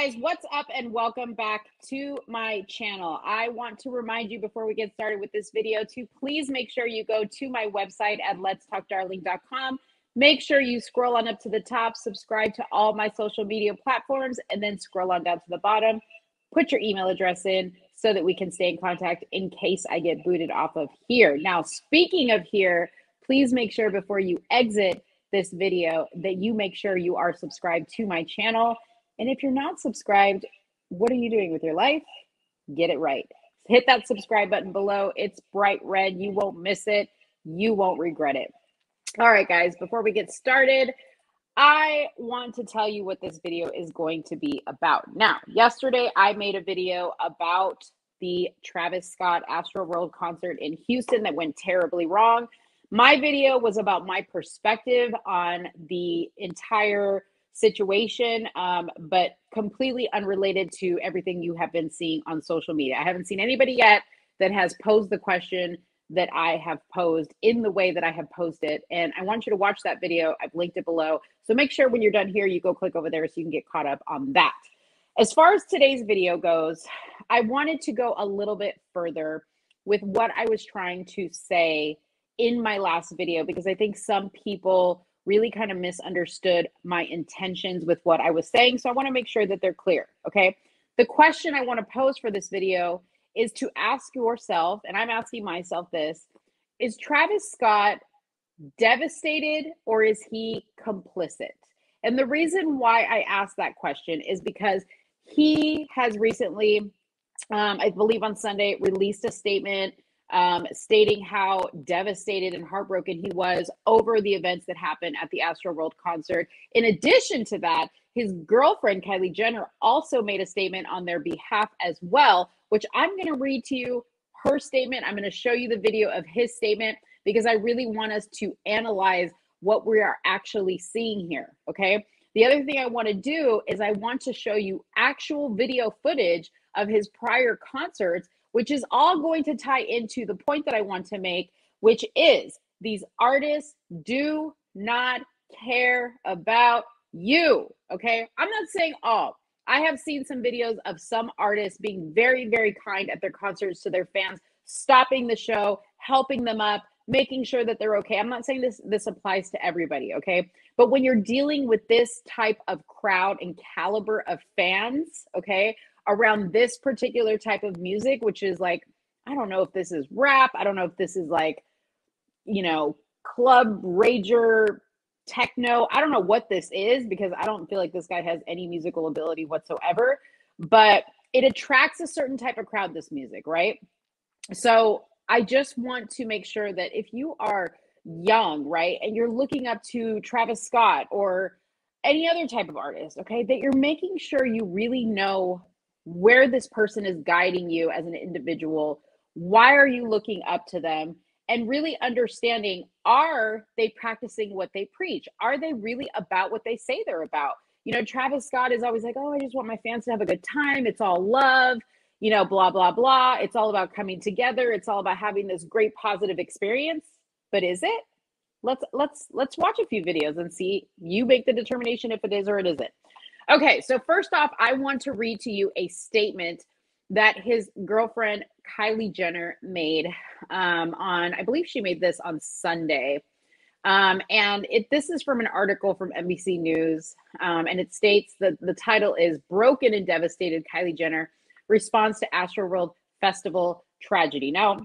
guys, what's up and welcome back to my channel. I want to remind you before we get started with this video to please make sure you go to my website at letstalkdarling.com. Make sure you scroll on up to the top, subscribe to all my social media platforms, and then scroll on down to the bottom. Put your email address in so that we can stay in contact in case I get booted off of here. Now, speaking of here, please make sure before you exit this video that you make sure you are subscribed to my channel. And if you're not subscribed, what are you doing with your life? Get it right. Hit that subscribe button below. It's bright red. You won't miss it. You won't regret it. All right, guys, before we get started, I want to tell you what this video is going to be about. Now, yesterday I made a video about the Travis Scott Astroworld concert in Houston that went terribly wrong. My video was about my perspective on the entire situation, but completely unrelated to everything you have been seeing on social media. I haven't seen anybody yet that has posed the question that I have posed in the way that I have posed it. And I want you to watch that video. I've linked it below. So make sure when you're done here, you go click over there so you can get caught up on that. As far as today's video goes, I wanted to go a little bit further with what I was trying to say in my last video, because I think some people really kind of misunderstood my intentions with what I was saying. So I want to make sure that they're clear, okay? The question I want to pose for this video is to ask yourself, and I'm asking myself this, is Travis Scott devastated or is he complicit? And the reason why I asked that question is because he has recently, I believe on Sunday, released a statement stating how devastated and heartbroken he was over the events that happened at the Astroworld concert. In addition to that, his girlfriend, Kylie Jenner, also made a statement on their behalf as well, which I'm going to read to you her statement. I'm going to show you the video of his statement because I really want us to analyze what we are actually seeing here, okay? The other thing I want to do is I want to show you actual video footage of his prior concerts, which is all going to tie into the point that I want to make, which is these artists do not care about you, okay? I'm not saying all. I have seen some videos of some artists being very, very kind at their concerts to their fans, stopping the show, helping them up, making sure that they're okay. I'm not saying this applies to everybody, okay? But when you're dealing with this type of crowd and caliber of fans, okay, around this particular type of music, which is like, I don't know if this is rap. I don't know if this is like, you know, club rager techno. I don't know what this is because I don't feel like this guy has any musical ability whatsoever, but it attracts a certain type of crowd, this music, right? So I just want to make sure that if you are young, right, and you're looking up to Travis Scott or any other type of artist, okay, that you're making sure you really know where this person is guiding you as an individual. Why are you looking up to them? And really understanding, are they practicing what they preach? Are they really about what they say they're about? You know, Travis Scott is always like, oh, I just want my fans to have a good time. It's all love, you know, blah, blah, blah. It's all about coming together. It's all about having this great positive experience. But is it? Let's watch a few videos and see. You make the determination if it is or it isn't. Okay, so first off, I want to read to you a statement that his girlfriend, Kylie Jenner, made on, I believe she made this on Sunday. And this is from an article from NBC News. And it states that the title is Broken and Devastated Kylie Jenner Responds to Astroworld Festival Tragedy. Now,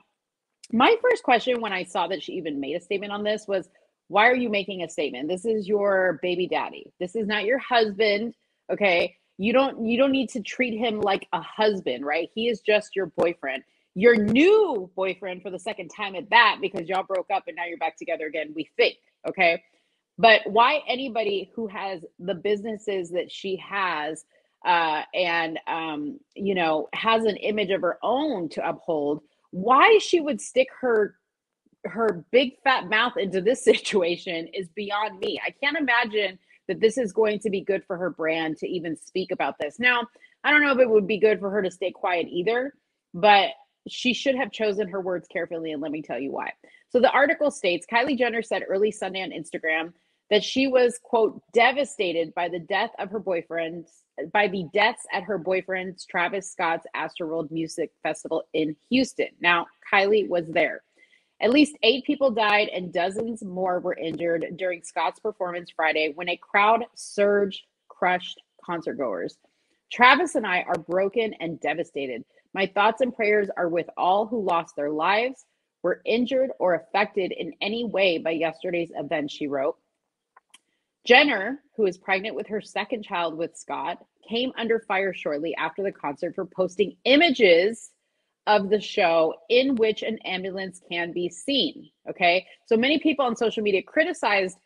my first question when I saw that she even made a statement on this was, why are you making a statement? This is your baby daddy. This is not your husband. Okay, you don't need to treat him like a husband, right? He is just your boyfriend, your new boyfriend for the second time at that, because y'all broke up and now you're back together again. We think, okay? But why anybody who has the businesses that she has and you know, has an image of her own to uphold, why she would stick her big fat mouth into this situation is beyond me. I can't imagine that this is going to be good for her brand to even speak about this. Now, I don't know if it would be good for her to stay quiet either, but she should have chosen her words carefully, and let me tell you why. So the article states, Kylie Jenner said early Sunday on Instagram that she was, quote, devastated by the deaths at her boyfriend's Travis Scott's Astroworld Music Festival in Houston. Now, Kylie was there. At least 8 people died and dozens more were injured during Scott's performance Friday when a crowd surge crushed concertgoers. Travis and I are broken and devastated. My thoughts and prayers are with all who lost their lives, were injured, or affected in any way by yesterday's event, she wrote. Jenner, who is pregnant with her second child with Scott, came under fire shortly after the concert for posting images of the show in which an ambulance can be seen. Okay, so many people on social media criticized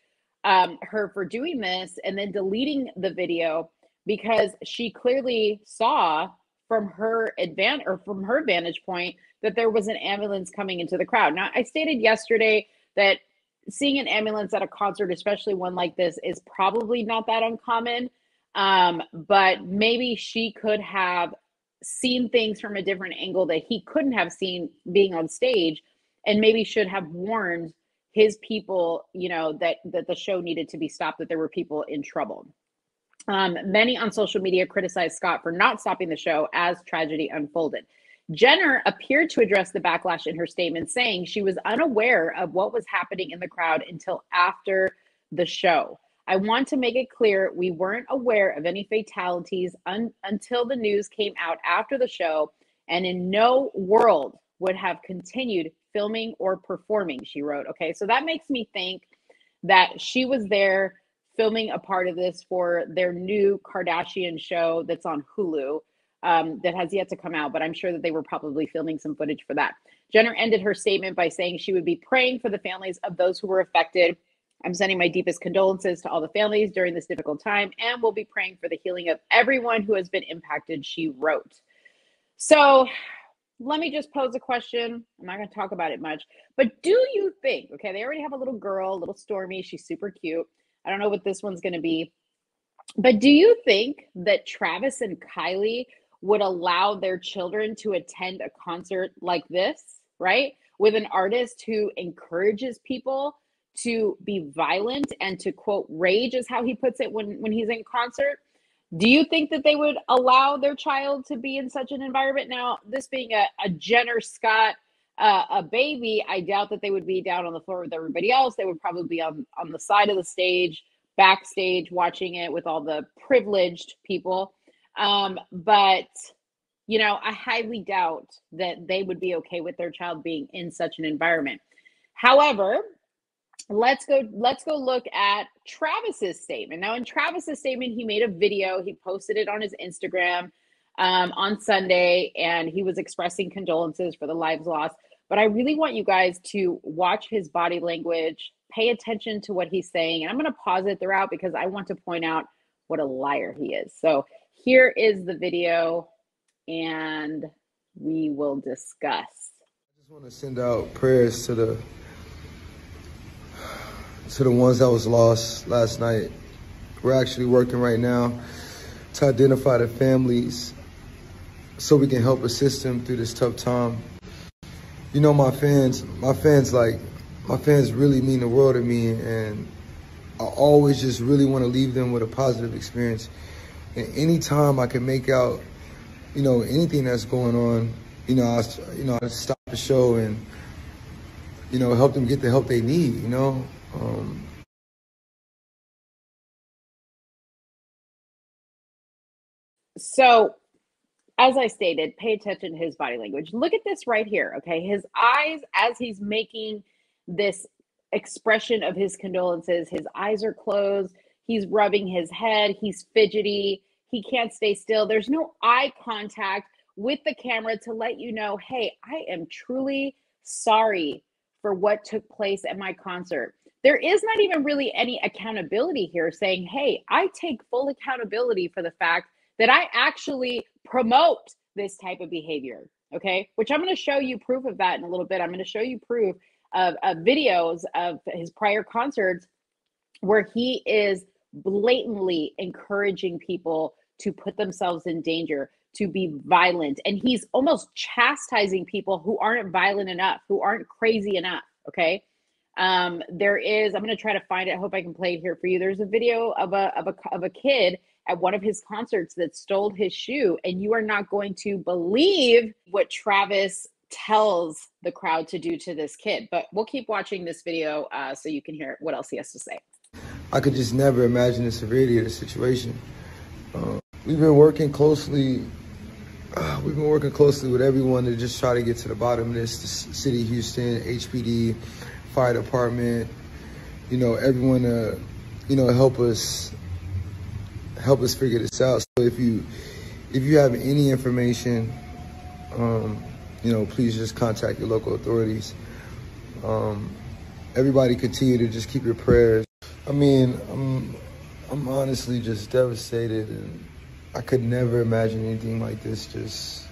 her for doing this and then deleting the video because she clearly saw from her vantage point that there was an ambulance coming into the crowd. Now, I stated yesterday that seeing an ambulance at a concert, especially one like this, is probably not that uncommon. But maybe she could have seen things from a different angle that he couldn't have seen being on stage, and maybe should have warned his people, that the show needed to be stopped, that there were people in trouble. Many on social media criticized Scott for not stopping the show as tragedy unfolded. Jenner appeared to address the backlash in her statement, saying she was unaware of what was happening in the crowd until after the show. I want to make it clear we weren't aware of any fatalities until the news came out after the show, and in no world would have continued filming or performing, she wrote. Okay, so that makes me think that she was there filming a part of this for their new Kardashian show that's on Hulu. That has yet to come out, but I'm sure that they were probably filming some footage for that. Jenner ended her statement by saying she would be praying for the families of those who were affected. I'm sending my deepest condolences to all the families during this difficult time, and we'll be praying for the healing of everyone who has been impacted, she wrote. So let me just pose a question. I'm not going to talk about it much, but do you think, okay, they already have a little girl, little Stormy. She's super cute. I don't know what this one's going to be, but do you think that Travis and Kylie would allow their children to attend a concert like this, right? With an artist who encourages people to be violent and to, quote, rage, is how he puts it when he's in concert. Do you think that they would allow their child to be in such an environment? Now, this being a Jenner Scott, a baby, I doubt that they would be down on the floor with everybody else. They would probably be on the side of the stage, backstage, watching it with all the privileged people. But, I highly doubt that they would be okay with their child being in such an environment. However, let's go look at Travis's statement. Now, in Travis's statement, he made a video. He posted it on his Instagram on Sunday, and he was expressing condolences for the lives lost. But I really want you guys to watch his body language, pay attention to what he's saying. And I'm going to pause it throughout because I want to point out what a liar he is. So here is the video, and we will discuss. I just want to send out prayers to the ones that was lost last night. We're actually working right now to identify the families so we can help assist them through this tough time. My fans really mean the world to me, and I always just really want to leave them with a positive experience. And anytime I can make out, anything that's going on, I stop the show and, help them get the help they need, So, as I stated, pay attention to his body language. Look at this right here, okay? His eyes, as he's making this expression of his condolences, his eyes are closed. He's rubbing his head. He's fidgety. He can't stay still. There's no eye contact with the camera to let you know, hey, I am truly sorry for what took place at my concert. There is not even really any accountability here, saying, hey, I take full accountability for the fact that I actually promote this type of behavior, okay? Which I'm going to show you proof of that in a little bit. I'm going to show you proof of videos of his prior concerts where he is blatantly encouraging people to put themselves in danger, to be violent. And he's almost chastising people who aren't violent enough, who aren't crazy enough, okay? There is, I'm going to try to find it. I hope I can play it here for you. There's a video of a kid at one of his concerts that stole his shoe, and you are not going to believe what Travis tells the crowd to do to this kid. But we'll keep watching this video so you can hear what else he has to say. I could just never imagine the severity of the situation. We've been working closely. We've been working closely with everyone to just try to get to the bottom of this. The city of Houston, HPD, fire department, everyone help us figure this out. So if you have any information, please just contact your local authorities. Everybody continue to just keep your prayers. I mean, I'm honestly just devastated, and I could never imagine anything like this just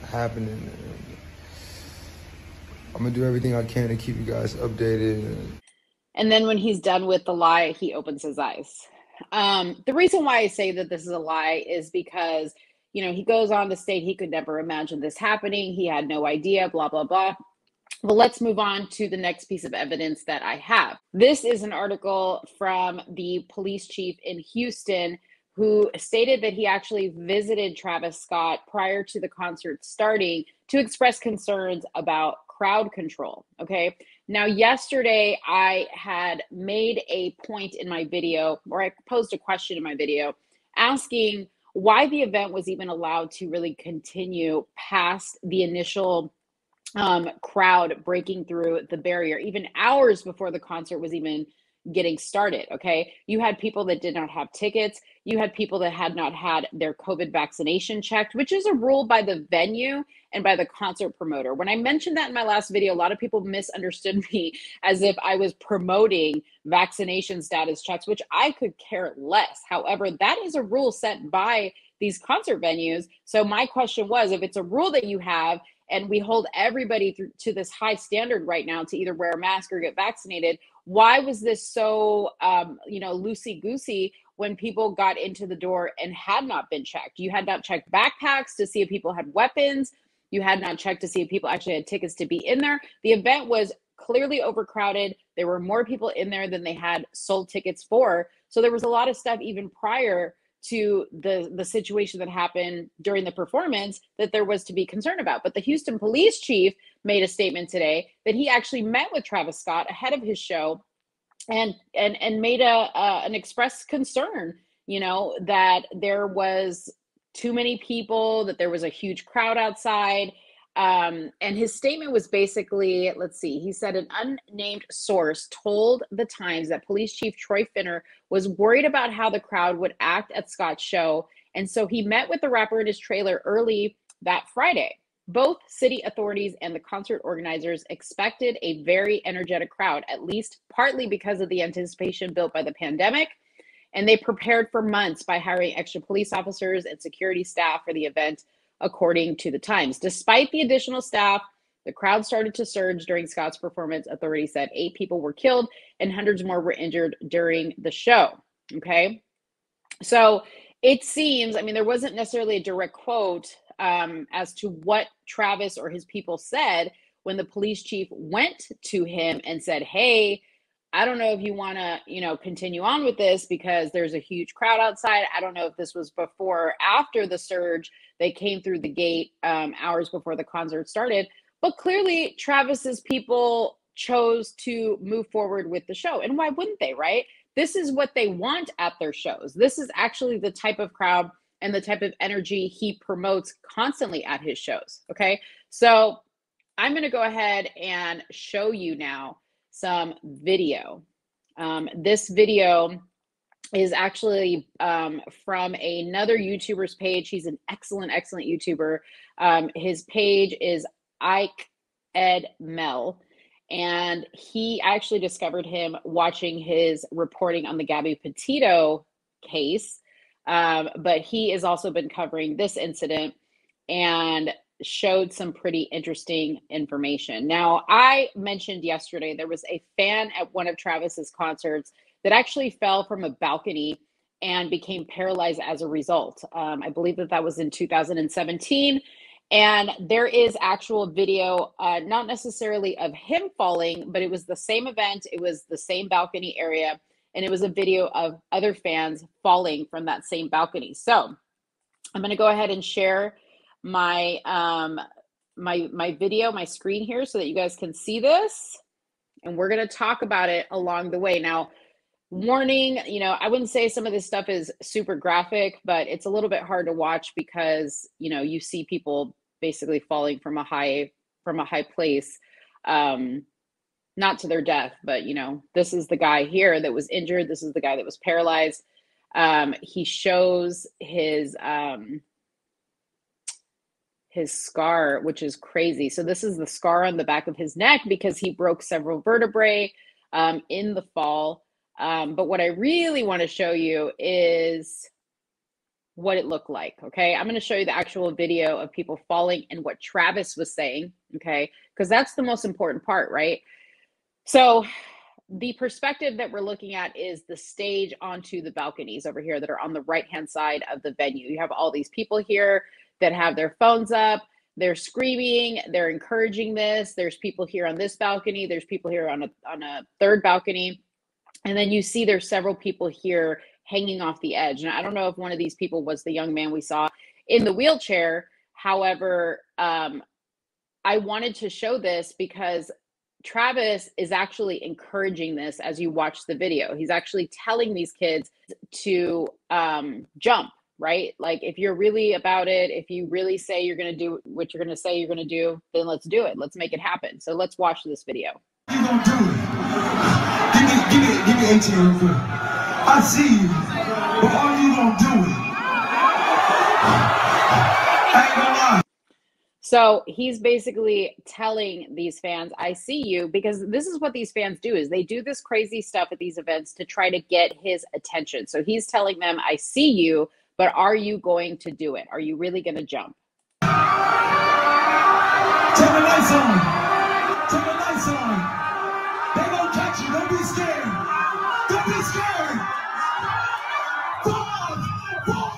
happening. And I'm gonna do everything I can to keep you guys updated. And then when he's done with the lie, he opens his eyes. The reason why I say that this is a lie is because, he goes on to state he could never imagine this happening. He had no idea, blah, blah, blah. Well, let's move on to the next piece of evidence that I have. This is an article from the police chief in Houston who stated that he actually visited Travis Scott prior to the concert starting to express concerns about crowd control. Okay. Now, yesterday I had made a point in my video, or I posed a question in my video asking why the event was even allowed to really continue past the initial crowd breaking through the barrier, even hours before the concert was even getting started. Okay. You had people that did not have tickets. You had people that had not had their COVID vaccination checked, which is a rule by the venue and by the concert promoter. When I mentioned that in my last video, a lot of people misunderstood me as if I was promoting vaccination status checks, which I could care less. However, that is a rule set by these concert venues. So my question was, if it's a rule that you have, and we hold everybody to this high standard right now to either wear a mask or get vaccinated, why was this so, loosey-goosey when people got into the door and had not been checked? You had not checked backpacks to see if people had weapons. You had not checked to see if people actually had tickets to be in there. The event was clearly overcrowded. There were more people in there than they had sold tickets for. So there was a lot of stuff even prior to the situation that happened during the performance that there was to be concerned about. But the Houston police chief made a statement today that he actually met with Travis Scott ahead of his show and made an express concern, that there was too many people, that there was a huge crowd outside. And his statement was basically, let's see, he said an unnamed source told the Times that Police Chief Troy Finner was worried about how the crowd would act at Scott's show. And so he met with the rapper in his trailer early that Friday. Both city authorities and the concert organizers expected a very energetic crowd, at least partly because of the anticipation built by the pandemic. And they prepared for months by hiring extra police officers and security staff for the event, according to the Times. Despite the additional staff, the crowd started to surge during Scott's performance. Authorities said 8 people were killed and hundreds more were injured during the show. Okay. So it seems, there wasn't necessarily a direct quote as to what Travis or his people said when the police chief went to him and said, hey, I don't know if you want to, continue on with this because there's a huge crowd outside. I don't know if this was before or after the surge. They came through the gate hours before the concert started. But clearly, Travis's people chose to move forward with the show. And why wouldn't they, right? This is what they want at their shows. This is actually the type of crowd and the type of energy he promotes constantly at his shows. Okay, so I'm going to go ahead and show you now some video. This video is actually from another YouTuber's page. He's an excellent YouTuber. His page is Ike Ed Mel, and I actually discovered him watching his reporting on the Gabby Petito case, but he has also been covering this incident and showed some pretty interesting information. Now, I mentioned yesterday there was a fan at one of Travis's concerts that actually fell from a balcony and became paralyzed as a result. I believe that was in 2017. And there is actual video, not necessarily of him falling, but it was the same event. It was the same balcony area. And it was a video of other fans falling from that same balcony. So I'm going to go ahead and share my my video, my screen here, so that you guys can see this. And we're going to talk about it along the way. Now, warning, you know, I wouldn't say some of this stuff is super graphic, but it's a little bit hard to watch because, you know, you see people basically falling from a high place, not to their death, but, you know, this is the guy here that was injured. This is the guy that was paralyzed. He shows his scar, which is crazy. So this is the scar on the back of his neck because he broke several vertebrae in the fall. But what I really want to show you is what it looked like. Okay, I'm going to show you the actual video of people falling and what Travis was saying. Okay, because that's the most important part, right? So the perspective that we're looking at is the stage onto the balconies over here that are on the right-hand side of the venue. You have all these people here that have their phones up. They're screaming. They're encouraging this. There's people here on this balcony. There's people here on a third balcony. And then you see there's several people here hanging off the edge. And I don't know if one of these people was the young man we saw in the wheelchair. However, I wanted to show this because Travis is actually encouraging this as you watch the video. He's actually telling these kids to jump, right? Like, if you're really about it, if you really say you're going to do what you're going to say you're going to do, then let's do it. Let's make it happen. So let's watch this video. You gonna do it. Give me 18 real quick. I see you, but are you gonna do it? I ain't gonna lie. So he's basically telling these fans, I see you, because this is what these fans do, is they do this crazy stuff at these events to try to get his attention. So he's telling them, I see you, but are you going to do it? Are you really going to jump? Turn the lights on. Turn the lights on. They gonna catch you. Don't be scared. Don't be scared. 5, 4.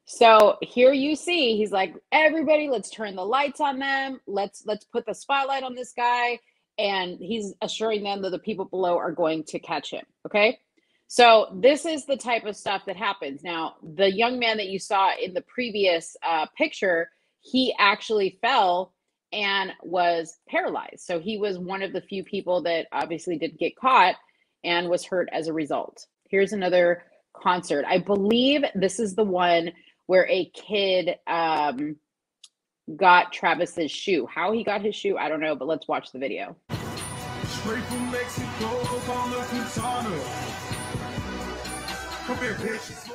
So here you see, he's like, everybody, let's turn the lights on them. Let's put the spotlight on this guy. And he's assuring them that the people below are going to catch him. Okay. So this is the type of stuff that happens. Now, the young man that you saw in the previous picture, he actually fell and was paralyzed. So he was one of the few people that obviously did get caught and was hurt as a result. Here's another concert. I believe this is the one where a kid got Travis's shoe. How he got his shoe, I don't know, but let's watch the video. Straight from Mexico, on the Quintana. Come here, bitch.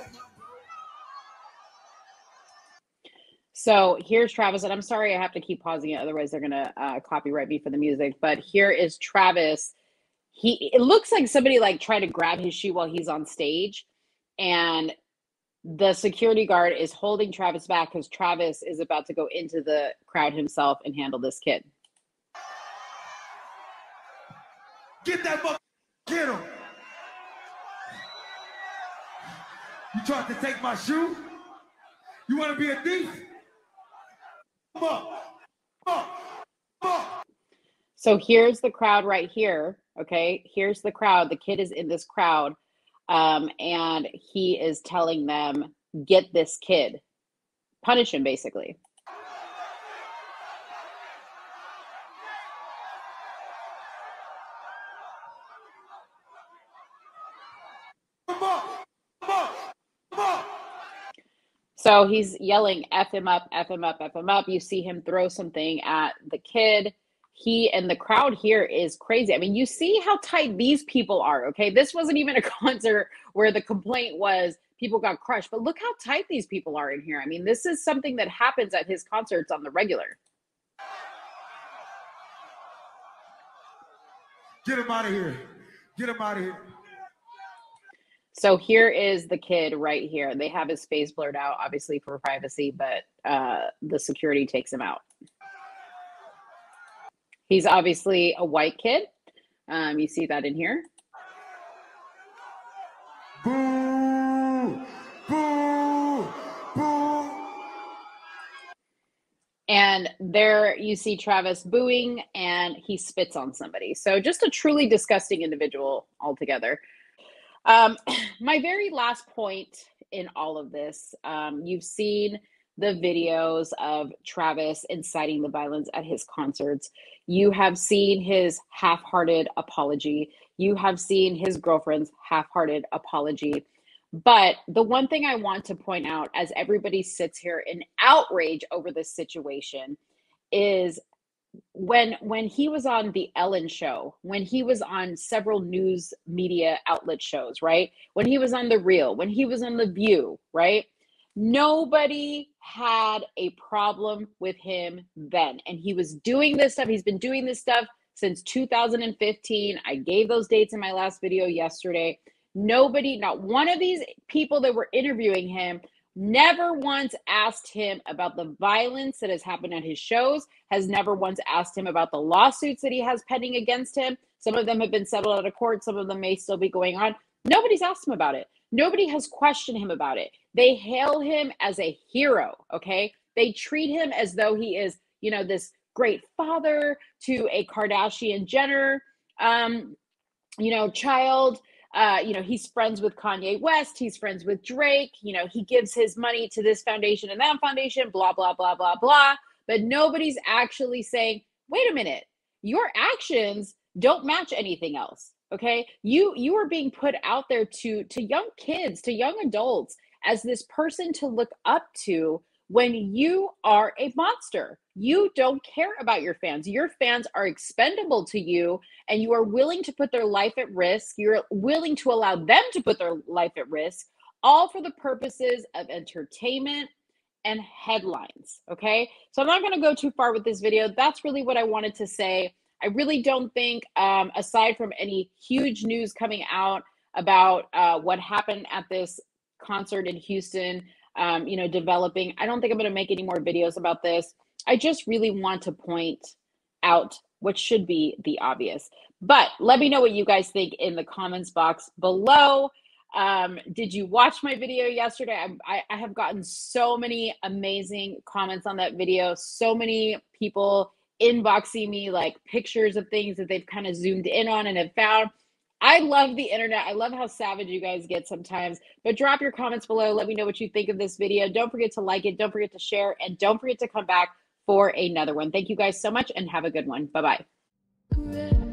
So here's Travis, and I'm sorry I have to keep pausing it, otherwise they're gonna copyright me for the music. But here is Travis. It looks like somebody like tried to grab his shoe while he's on stage, and the security guard is holding Travis back because Travis is about to go into the crowd himself and handle this kid. Get that fuck. Get him. You tried to take my shoe? You want to be a thief? Come on. Come on. Come on. So here's the crowd right here. Okay, here's the crowd. The kid is in this crowd, and he is telling them, get this kid. Punish him, basically. Come on. Come on. Come on. So he's yelling, F him up, F him up, F him up. You see him throw something at the kid. He and the crowd here is crazy. I mean, you see how tight these people are, okay? This wasn't even a concert where the complaint was people got crushed, but look how tight these people are in here. I mean, this is something that happens at his concerts on the regular. Get him out of here. Get him out of here. So here is the kid right here. They have his face blurred out, obviously for privacy, but the security takes him out. He's obviously a white kid. You see that in here. Boo! Boo! Boo! And there you see Travis booing, and he spits on somebody. So just a truly disgusting individual altogether. My very last point in all of this, you've seen the videos of Travis inciting the violence at his concerts. You have seen his half-hearted apology. You have seen his girlfriend's half-hearted apology. But the one thing I want to point out as everybody sits here in outrage over this situation is when he was on the Ellen show, when he was on several news media outlet shows, right? When he was on The Real, when he was on The View, right? Nobody had a problem with him then. And he was doing this stuff. He's been doing this stuff since 2015. I gave those dates in my last video yesterday. Nobody, not one of these people that were interviewing him, never once asked him about the violence that has happened at his shows, has never once asked him about the lawsuits that he has pending against him. Some of them have been settled out of court. Some of them may still be going on. Nobody's asked him about it. Nobody has questioned him about it. They hail him as a hero, okay? They treat him as though he is, you know, this great father to a Kardashian Jenner, you know, child. You know, he's friends with Kanye West. He's friends with Drake. You know, he gives his money to this foundation and that foundation, blah, blah, blah, blah, blah. But nobody's actually saying, wait a minute, your actions don't match anything else. Okay. You are being put out there to young kids, to young adults as this person to look up to when you are a monster. You don't care about your fans. Your fans are expendable to you, and you are willing to put their life at risk. You're willing to allow them to put their life at risk, all for the purposes of entertainment and headlines. Okay. So I'm not going to go too far with this video. That's really what I wanted to say. I really don't think, aside from any huge news coming out about what happened at this concert in Houston, you know, developing, I don't think I'm going to make any more videos about this. I just really want to point out what should be the obvious. But let me know what you guys think in the comments box below. Did you watch my video yesterday? I have gotten so many amazing comments on that video. So many people inboxing me like pictures of things that they've kind of zoomed in on and have found. I love the internet. I love how savage you guys get sometimes. But drop your comments below. Let me know what you think of this video. Don't forget to like it. Don't forget to share. And don't forget to come back for another one. Thank you guys so much and have a good one. Bye-bye.